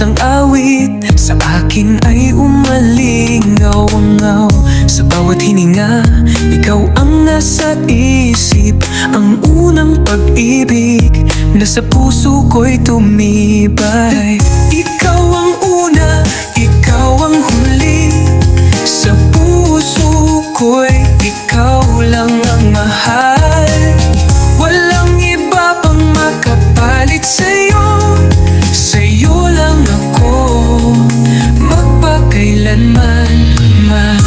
isang awit sa akin ay umalingaw-ngaw. Sa bawat hininga, ikaw ang nasa isip. Ang unang pag-ibig na sa puso ko'y tumibay. Ikaw ang una, ikaw ang huli. Sa puso ko'y ikaw lang ang mahal. Walang iba pang makapalit sa'yo. Sa'yo lang ako magpakailanman man.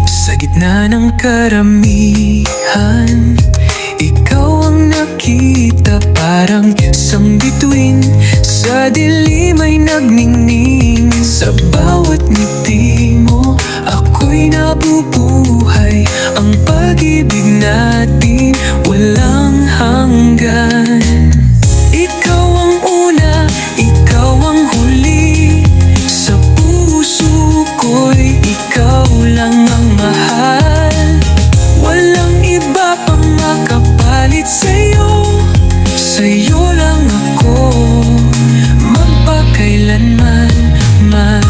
Sa gitna ng karamihan, ikaw ang nakita, parang isang bituin. Sa dilim ay nagningning. Sa bawat ngiti mo, ako'y nabubuhay. Ang pag-ibig natin walang hanggan. Ikaw ang una, ikaw ang huli. Sa puso ko'y ikaw lang ang mahal. Walang iba pang makapalit sa'yo. Sa'yo lang ako magpakailanman man.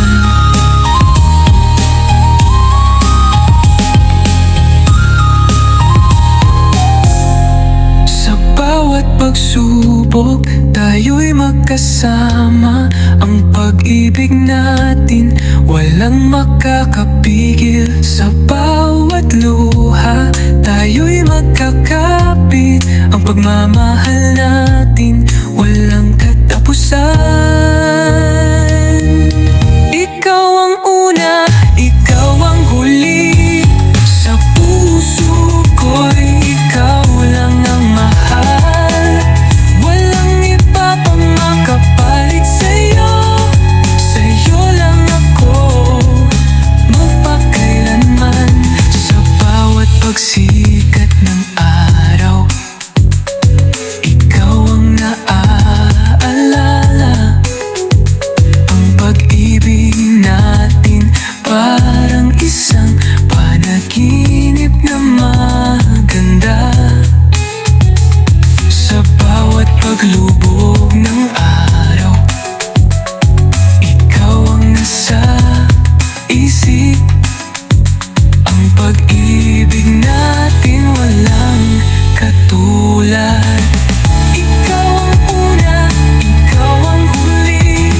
Sa bawat pagsubok, tayo'y magkasama. Ang pag-ibig natin walang makakapigil. Sa bawat luha, tayo'y magkakapit. Ang pagmamahal natin walang katapusan. Ikaw ang una, ikaw ang huli. Sa puso ko'y ikaw lang ang mahal. Walang iba pang makapalit sa'yo. Sa'yo lang ako magpakailanman. Sa bawat pagsikat ng araw, ikaw ang naaalala. Ang pag-ibig natin parang isang panaginip na maganda. Sa bawat paglubog ng araw, ikaw ang nasa isip. Ang pag-ibig natin walang katulad. Ikaw ang una, ikaw ang huli.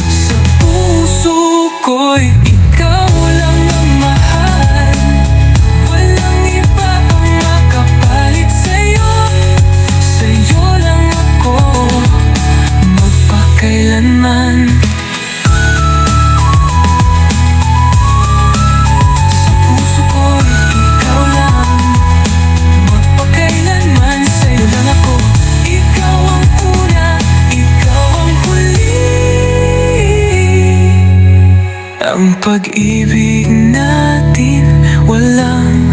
Sa puso ko'y ikaw lang ang mahal. Walang iba pang makapalit sa'yo. Sa'yo lang ako magpakailanman. Sa puso ko'y ikaw lang magpakailanman. Sa'yo lang ako. Ikaw ang una, ikaw ang huli. Ang pag-ibig natin walang